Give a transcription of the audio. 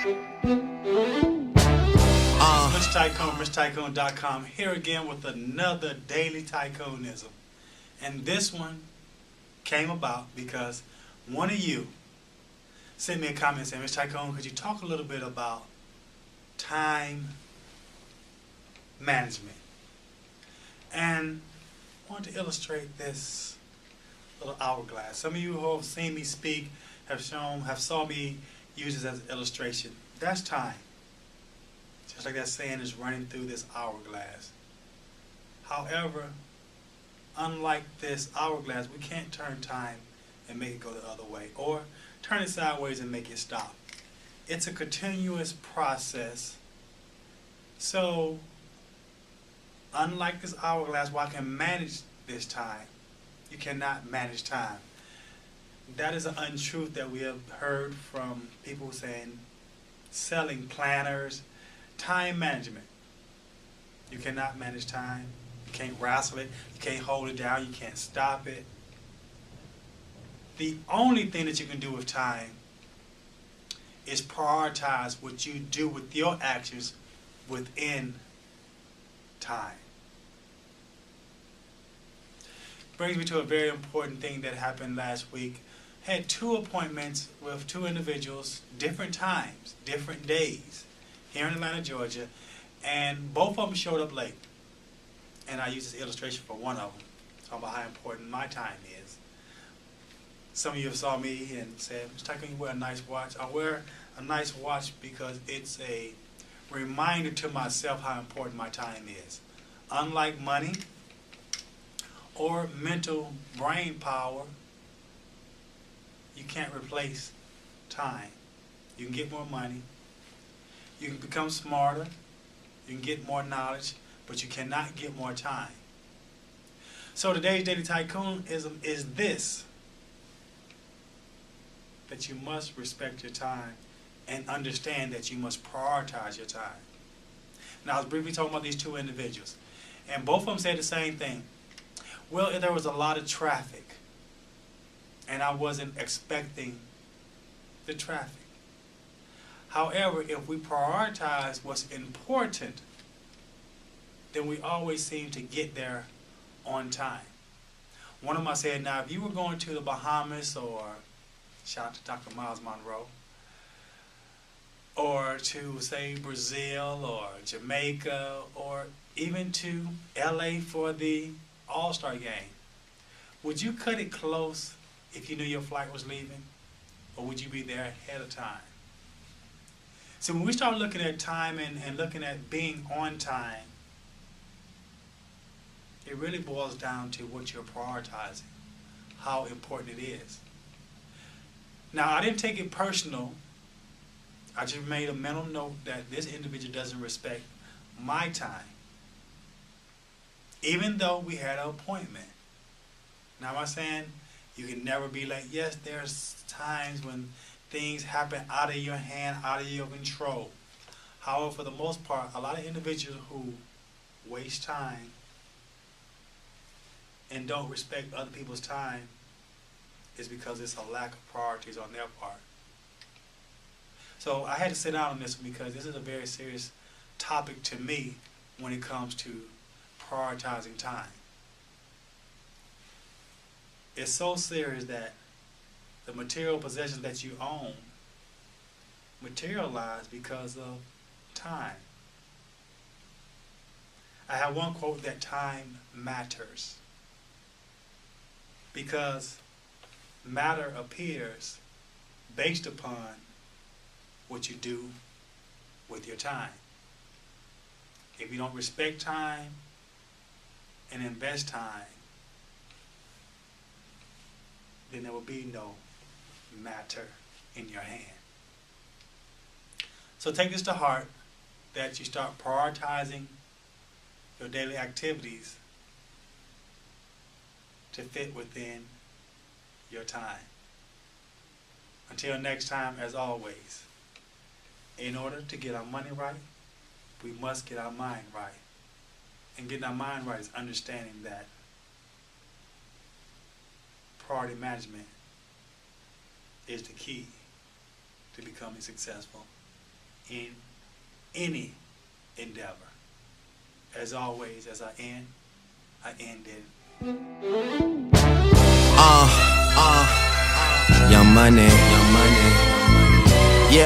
Mr. Tycoon, MrTycoon.com, here again with another daily Tycoon-Ism. And this one came about because one of you sent me a comment saying, Mr. Tycoon, could you talk a little bit about time management? And I want to illustrate this little hourglass. Some of you who have seen me speak have saw me use this as an illustration. That's time. Just like that saying is running through this hourglass. However, unlike this hourglass, we can't turn time and make it go the other way, or turn it sideways and make it stop. It's a continuous process. So, unlike this hourglass, while I can manage this time, you cannot manage time. That is an untruth that we have heard from people saying, selling planners, time management. You cannot manage time. You can't wrestle it. You can't hold it down. You can't stop it. The only thing that you can do with time is prioritize what you do with your actions within time. Brings me to a very important thing that happened last week. Had two appointments with two individuals, different times, different days, here in Atlanta, Georgia, and both of them showed up late. And I used this illustration for one of them, talking about how important my time is. Some of you saw me and said, Mr. Tycoon, you wear a nice watch. I wear a nice watch because it's a reminder to myself how important my time is. Unlike money or mental brain power, you can't replace time. You can get more money, you can become smarter, you can get more knowledge, but you cannot get more time. So today's Daily Tycoon-Ism is this: that you must respect your time and understand that you must prioritize your time. Now, I was briefly talking about these two individuals, and both of them said the same thing. Well, there was a lot of traffic, and I wasn't expecting the traffic. However, if we prioritize what's important, then we always seem to get there on time. One of them said, now if you were going to the Bahamas, or shout out to Dr. Miles Monroe, or to say Brazil or Jamaica, or even to LA for the All-Star game, would you cut it close if you knew your flight was leaving? Or would you be there ahead of time? So when we start looking at time and looking at being on time, it really boils down to what you're prioritizing, how important it is. Now, I didn't take it personal. I just made a mental note that this individual doesn't respect my time, even though we had an appointment. Now, am I saying you can never be late? Yes, there's times when things happen out of your hand, out of your control. However, for the most part, a lot of individuals who waste time and don't respect other people's time is because it's a lack of priorities on their part. So I had to sit down on this one because this is a very serious topic to me when it comes to prioritizing time. It's so serious that the material possessions that you own materialize because of time. I have one quote that time matters, because matter appears based upon what you do with your time. If you don't respect time and invest time, then there will be no matter in your hand. So take this to heart, that you start prioritizing your daily activities to fit within your time. Until next time, as always, in order to get our money right, we must get our mind right. And getting our mind right is understanding that priority management is the key to becoming successful in any endeavor. As always, as I end it. Young money.